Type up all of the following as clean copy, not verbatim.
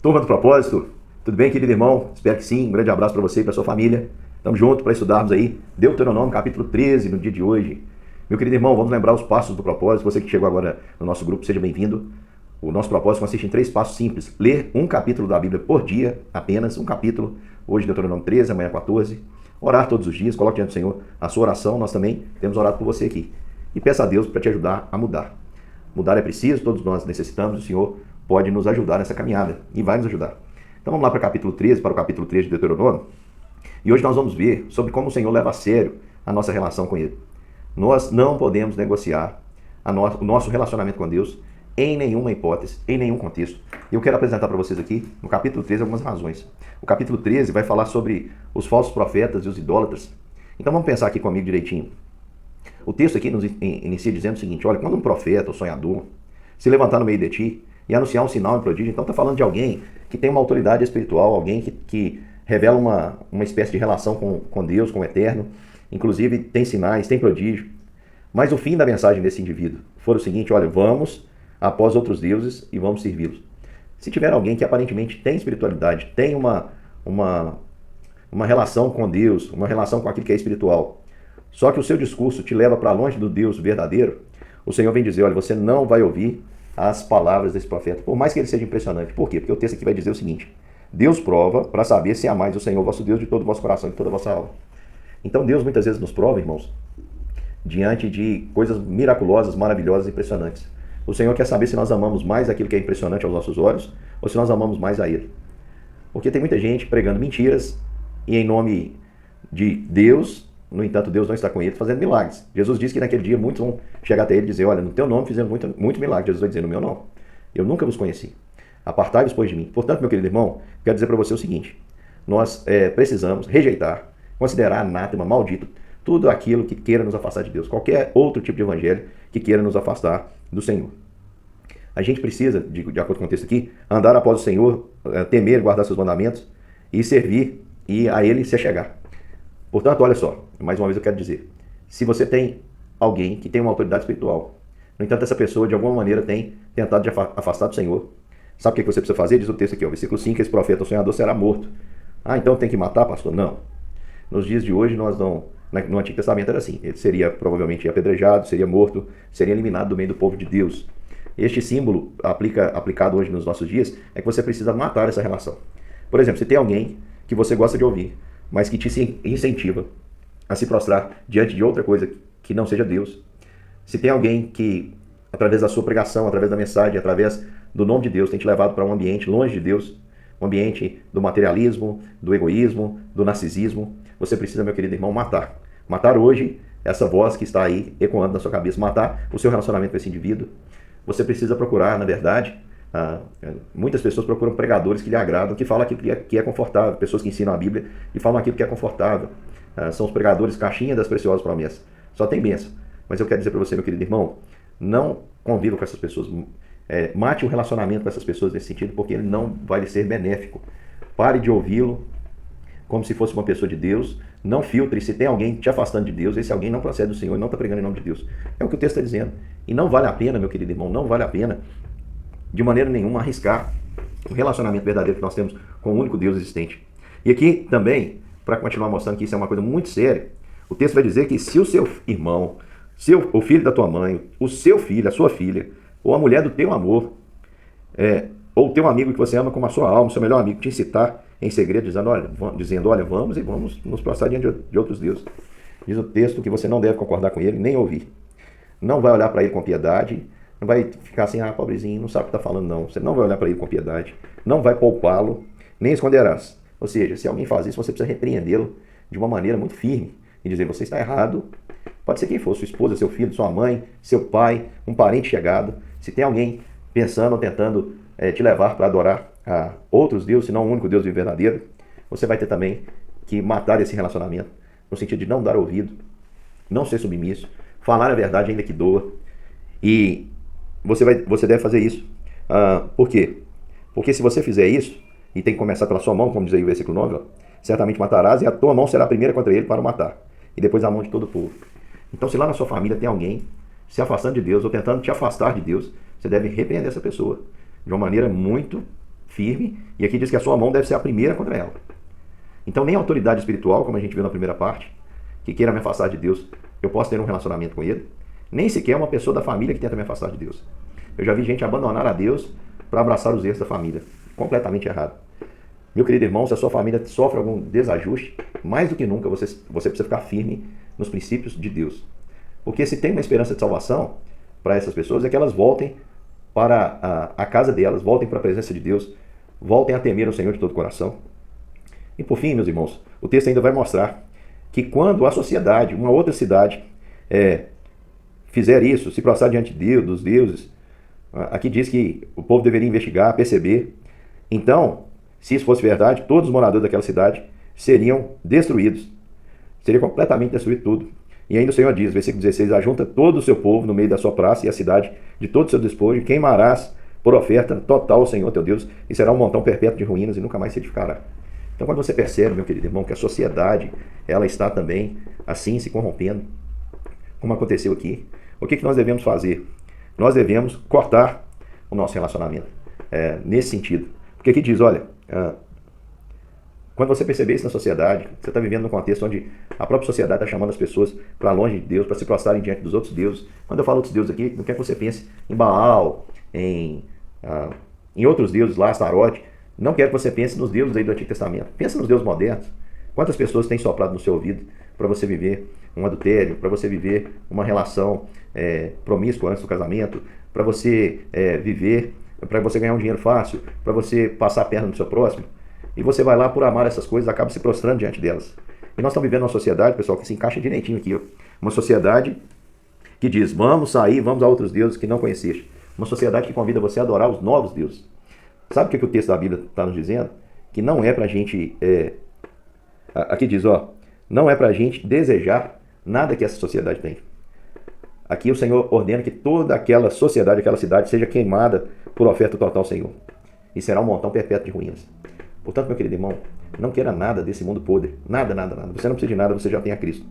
Turma do Propósito, tudo bem, querido irmão? Espero que sim. Um grande abraço para você e para sua família. Estamos juntos para estudarmos aí Deuteronômio, capítulo 13, no dia de hoje. Meu querido irmão, vamos lembrar os passos do propósito. Você que chegou agora no nosso grupo, seja bem-vindo. O nosso propósito consiste em 3 passos simples. Ler um capítulo da Bíblia por dia, apenas um capítulo. Hoje Deuteronômio 13, amanhã 14. Orar todos os dias, coloque diante do Senhor a sua oração. Nós também temos orado por você aqui. E peça a Deus para te ajudar a mudar. Mudar é preciso, todos nós necessitamos. O Senhor pode nos ajudar nessa caminhada e vai nos ajudar. Então vamos lá para o capítulo 13, para o capítulo 13 de Deuteronômio. E hoje nós vamos ver sobre como o Senhor leva a sério a nossa relação com Ele. Nós não podemos negociar o nosso relacionamento com Deus em nenhuma hipótese, em nenhum contexto. E eu quero apresentar para vocês aqui, no capítulo 13, algumas razões. O capítulo 13 vai falar sobre os falsos profetas e os idólatras. Então vamos pensar aqui comigo direitinho. O texto aqui nos inicia dizendo o seguinte: olha, quando um profeta ou sonhador se levantar no meio de ti e anunciar um sinal e prodígio, então está falando de alguém que tem uma autoridade espiritual, alguém que revela uma espécie de relação com Deus, com o Eterno, inclusive tem sinais, tem prodígio. Mas o fim da mensagem desse indivíduo for o seguinte: olha, vamos após outros deuses e vamos servi-los. Se tiver alguém que aparentemente tem espiritualidade, tem uma relação com Deus, uma relação com aquilo que é espiritual, só que o seu discurso te leva para longe do Deus verdadeiro, o Senhor vem dizer: olha, você não vai ouvir as palavras desse profeta, por mais que ele seja impressionante. Por quê? Porque o texto aqui vai dizer o seguinte: Deus prova para saber se amais o Senhor vosso Deus de todo o vosso coração e de toda a vossa alma. Então Deus muitas vezes nos prova, irmãos, diante de coisas miraculosas, maravilhosas, impressionantes. O Senhor quer saber se nós amamos mais aquilo que é impressionante aos nossos olhos ou se nós amamos mais a Ele. Porque tem muita gente pregando mentiras e em nome de Deus, no entanto Deus não está com ele, fazendo milagres. Jesus disse que naquele dia muitos vão chegar até ele e dizer: olha, no teu nome fizemos muito milagre. Jesus vai dizer: no meu não. Eu nunca vos conheci. Apartai-vos, pois, de mim. Portanto, meu querido irmão, quero dizer para você o seguinte: nós precisamos rejeitar, considerar anátema, maldito, tudo aquilo que queira nos afastar de Deus. Qualquer outro tipo de evangelho que queira nos afastar do Senhor. A gente precisa, de acordo com o texto aqui, andar após o Senhor, temer, guardar seus mandamentos e servir e a Ele se achegar. Portanto, olha só, mais uma vez eu quero dizer, se você tem alguém que tem uma autoridade espiritual, no entanto essa pessoa de alguma maneira tem tentado te afastar do Senhor, sabe o que você precisa fazer? Diz o texto aqui, versículo 5, esse profeta, o sonhador, será morto. Ah, então tem que matar, pastor? Não. Nos dias de hoje, nós não... No Antigo Testamento era assim, ele seria provavelmente apedrejado, seria morto, seria eliminado do meio do povo de Deus. Este símbolo aplicado hoje nos nossos dias é que você precisa matar essa relação. Por exemplo, se tem alguém que você gosta de ouvir, mas que te incentiva a se prostrar diante de outra coisa que não seja Deus, se tem alguém que, através da sua pregação, através da mensagem, através do nome de Deus, tem te levado para um ambiente longe de Deus, um ambiente do materialismo, do egoísmo, do narcisismo, você precisa, meu querido irmão, matar. Matar hoje essa voz que está aí ecoando na sua cabeça, matar o seu relacionamento com esse indivíduo. Você precisa procurar, na verdade, muitas pessoas procuram pregadores que lhe agradam, que falam aquilo que é confortável, pessoas que ensinam a Bíblia e falam aquilo que é confortável. São os pregadores caixinha das preciosas promessas. Só tem bênção. Mas eu quero dizer para você, meu querido irmão, não conviva com essas pessoas. Mate o relacionamento com essas pessoas nesse sentido, porque ele não vai lhe ser benéfico. Pare de ouvi-lo como se fosse uma pessoa de Deus. Não filtre. Se tem alguém te afastando de Deus, esse alguém não procede do Senhor, não está pregando em nome de Deus. É o que o texto está dizendo. E não vale a pena, meu querido irmão, não vale a pena, de maneira nenhuma, arriscar o relacionamento verdadeiro que nós temos com o único Deus existente. E aqui também, para continuar mostrando que isso é uma coisa muito séria, o texto vai dizer que se o seu irmão, o filho da tua mãe, o seu filho, a sua filha, ou a mulher do teu amor, ou o teu amigo que você ama como a sua alma, o seu melhor amigo, te incitar em segredo, dizendo, olha, vamos e vamos nos prostrar diante de outros deuses. Diz o texto que você não deve concordar com ele, nem ouvir. Não vai olhar para ele com piedade, não vai ficar assim: pobrezinho, não sabe o que está falando, não. Você não vai olhar para ele com piedade, não vai poupá-lo, nem esconderás. Ou seja, se alguém faz isso, você precisa repreendê-lo de uma maneira muito firme e dizer: você está errado. Pode ser quem for, sua esposa, seu filho, sua mãe, seu pai, um parente chegado. Se tem alguém pensando ou tentando te levar para adorar a outros deuses, senão o único Deus verdadeiro, você vai ter também que matar esse relacionamento, no sentido de não dar ouvido, não ser submisso, falar a verdade ainda que doa. E você deve fazer isso. Por quê? Porque se você fizer isso, e tem que começar pela sua mão, como diz aí o versículo 9, certamente matarás, e a tua mão será a primeira contra ele para o matar, e depois a mão de todo o povo. Então, se lá na sua família tem alguém se afastando de Deus, ou tentando te afastar de Deus, você deve repreender essa pessoa de uma maneira muito firme, e aqui diz que a sua mão deve ser a primeira contra ela. Então nem a autoridade espiritual, como a gente viu na primeira parte, que queira me afastar de Deus, eu posso ter um relacionamento com ele, nem sequer uma pessoa da família que tenta me afastar de Deus. Eu já vi gente abandonar a Deus para abraçar os erros da família. Completamente errado. Meu querido irmão, se a sua família sofre algum desajuste, mais do que nunca você precisa ficar firme nos princípios de Deus. Porque se tem uma esperança de salvação para essas pessoas, é que elas voltem para a casa delas, voltem para a presença de Deus, voltem a temer o Senhor de todo o coração. E por fim, meus irmãos, o texto ainda vai mostrar que quando a sociedade, uma outra cidade, fizer isso, se prostrar diante de Deus, dos deuses, aqui diz que o povo deveria investigar, perceber. Então, se isso fosse verdade, todos os moradores daquela cidade seriam destruídos. Seria completamente destruído tudo. E ainda o Senhor diz, versículo 16, ajunta todo o seu povo no meio da sua praça e a cidade de todo o seu despojo, e queimarás por oferta total ao Senhor teu Deus, e será um montão perpétuo de ruínas e nunca mais se edificará. Então quando você percebe, meu querido irmão, que a sociedade, ela está também assim se corrompendo, como aconteceu aqui, o que nós devemos fazer? Nós devemos cortar o nosso relacionamento, nesse sentido. Porque aqui diz, olha, quando você perceber isso na sociedade, você está vivendo num contexto onde a própria sociedade está chamando as pessoas para longe de Deus, para se prostrarem diante dos outros deuses. Quando eu falo outros deuses aqui, não quero que você pense em Baal, em outros deuses lá, Astarote. Não quero que você pense nos deuses aí do Antigo Testamento. Pense nos deuses modernos. Quantas pessoas têm soprado no seu ouvido para você viver um adultério, para você viver uma relação promíscua antes do casamento, para você viver, para você ganhar um dinheiro fácil, para você passar a perna no seu próximo? E você vai lá por amar essas coisas, acaba se prostrando diante delas. E nós estamos vivendo uma sociedade, pessoal, que se encaixa direitinho aqui. Ó. Uma sociedade que diz, vamos sair, vamos a outros deuses que não conheceste. Uma sociedade que convida você a adorar os novos deuses. Sabe o que o texto da Bíblia está nos dizendo? Que não é para a gente... aqui diz, ó, não é para a gente desejar nada que essa sociedade tem. Aqui o Senhor ordena que toda aquela sociedade, aquela cidade, seja queimada por oferta total ao Senhor. E será um montão perpétuo de ruínas. Portanto, meu querido irmão, não queira nada desse mundo podre. Nada, nada, nada. Você não precisa de nada, você já tem a Cristo.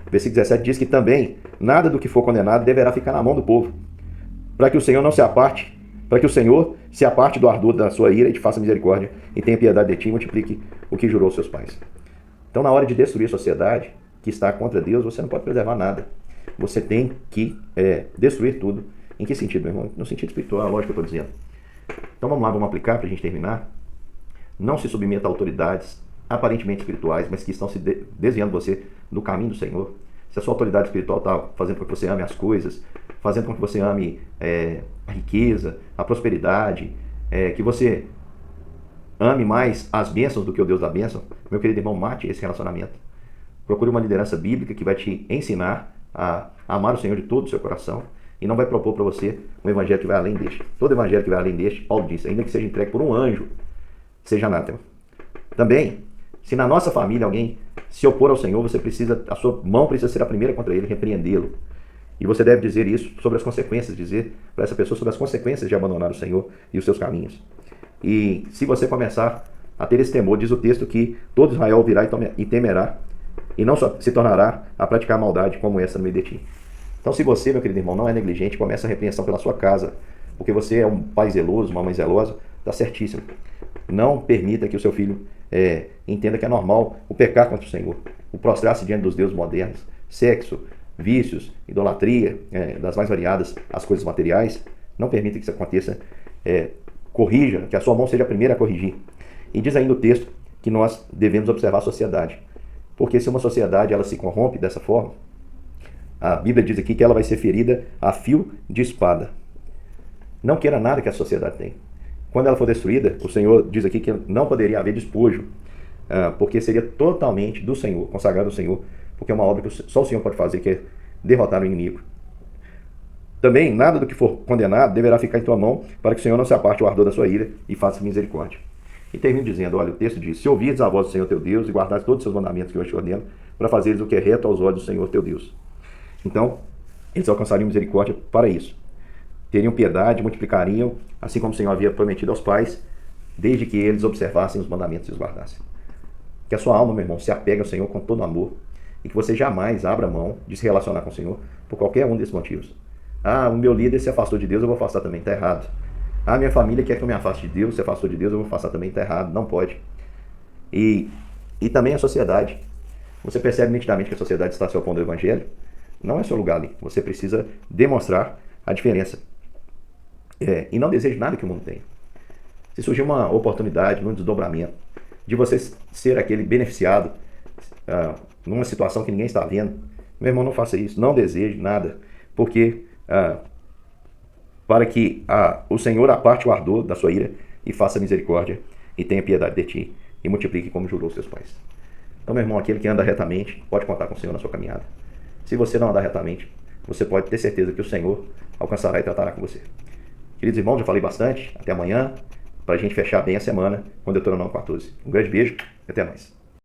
Versículo 17 diz que também nada do que for condenado deverá ficar na mão do povo, para que o Senhor não se aparte, para que o Senhor se aparte do ardor da sua ira e te faça misericórdia e tenha piedade de ti e multiplique o que jurou aos seus pais. Então, na hora de destruir a sociedade que está contra Deus, você não pode preservar nada. Você tem que destruir tudo. Em que sentido, meu irmão? No sentido espiritual, lógico que eu estou dizendo. Então vamos lá, vamos aplicar para a gente terminar. Não se submeta a autoridades aparentemente espirituais, mas que estão se desviando você do caminho do Senhor. Se a sua autoridade espiritual está fazendo com que você ame as coisas, fazendo com que você ame a riqueza, a prosperidade, que você ame mais as bênçãos do que o Deus da bênção, meu querido irmão, mate esse relacionamento. Procure uma liderança bíblica que vai te ensinar a amar o Senhor de todo o seu coração e não vai propor para você um evangelho que vai além deste. Todo evangelho que vai além deste, Paulo disse, ainda que seja entregue por um anjo, seja anátema. Também, se na nossa família alguém se opor ao Senhor, a sua mão precisa ser a primeira contra ele, repreendê-lo. E você deve dizer isso sobre as consequências, dizer para essa pessoa sobre as consequências de abandonar o Senhor e os seus caminhos. E se você começar a ter esse temor, diz o texto que todo Israel virá e temerá, e não só se tornará a praticar maldade como essa no meio de ti. Então, se você, meu querido irmão, não é negligente, começa a repreensão pela sua casa, porque você é um pai zeloso, uma mãe zelosa, está certíssimo. Não permita que o seu filho entenda que é normal o pecar contra o Senhor, o prostrar-se diante dos deuses modernos, sexo, vícios, idolatria, das mais variadas as coisas materiais. Não permita que isso aconteça. Corrija, que a sua mão seja a primeira a corrigir. E diz ainda o texto que nós devemos observar a sociedade. Porque se uma sociedade ela se corrompe dessa forma, a Bíblia diz aqui que ela vai ser ferida a fio de espada. Não queira nada que a sociedade tem. Quando ela for destruída, o Senhor diz aqui que não poderia haver despojo, porque seria totalmente do Senhor, consagrado ao Senhor, porque é uma obra que só o Senhor pode fazer, que é derrotar o inimigo. Também, nada do que for condenado deverá ficar em tua mão, para que o Senhor não se aparte o ardor da sua ira e faça misericórdia. E termino dizendo, olha, o texto diz, se ouvirdes a voz do Senhor teu Deus e guardares todos os seus mandamentos que eu te ordeno, para fazeres o que é reto aos olhos do Senhor teu Deus. Então, eles alcançariam misericórdia para isso. Teriam piedade, multiplicariam, assim como o Senhor havia prometido aos pais, desde que eles observassem os mandamentos e os guardassem. Que a sua alma, meu irmão, se apegue ao Senhor com todo amor e que você jamais abra mão de se relacionar com o Senhor por qualquer um desses motivos. O meu líder se afastou de Deus, eu vou afastar também. Está errado. A minha família quer que eu me afaste de Deus, se afastou de Deus, eu vou afastar também, está errado, não pode. E, e também a sociedade. Você percebe nitidamente que a sociedade está se opondo ao evangelho? Não é seu lugar ali. Você precisa demonstrar a diferença. E não deseje nada que o mundo tenha. Se surgir uma oportunidade, num desdobramento, de você ser aquele beneficiado, numa situação que ninguém está vendo, meu irmão, não faça isso. Não deseje nada. Porque para que o Senhor aparte o ardor da sua ira e faça misericórdia e tenha piedade de ti e multiplique como jurou seus pais. Então, meu irmão, aquele que anda retamente pode contar com o Senhor na sua caminhada. Se você não andar retamente, você pode ter certeza que o Senhor alcançará e tratará com você. Queridos irmãos, já falei bastante. Até amanhã, para a gente fechar bem a semana com Deuteronômio 14. Um grande beijo e até mais.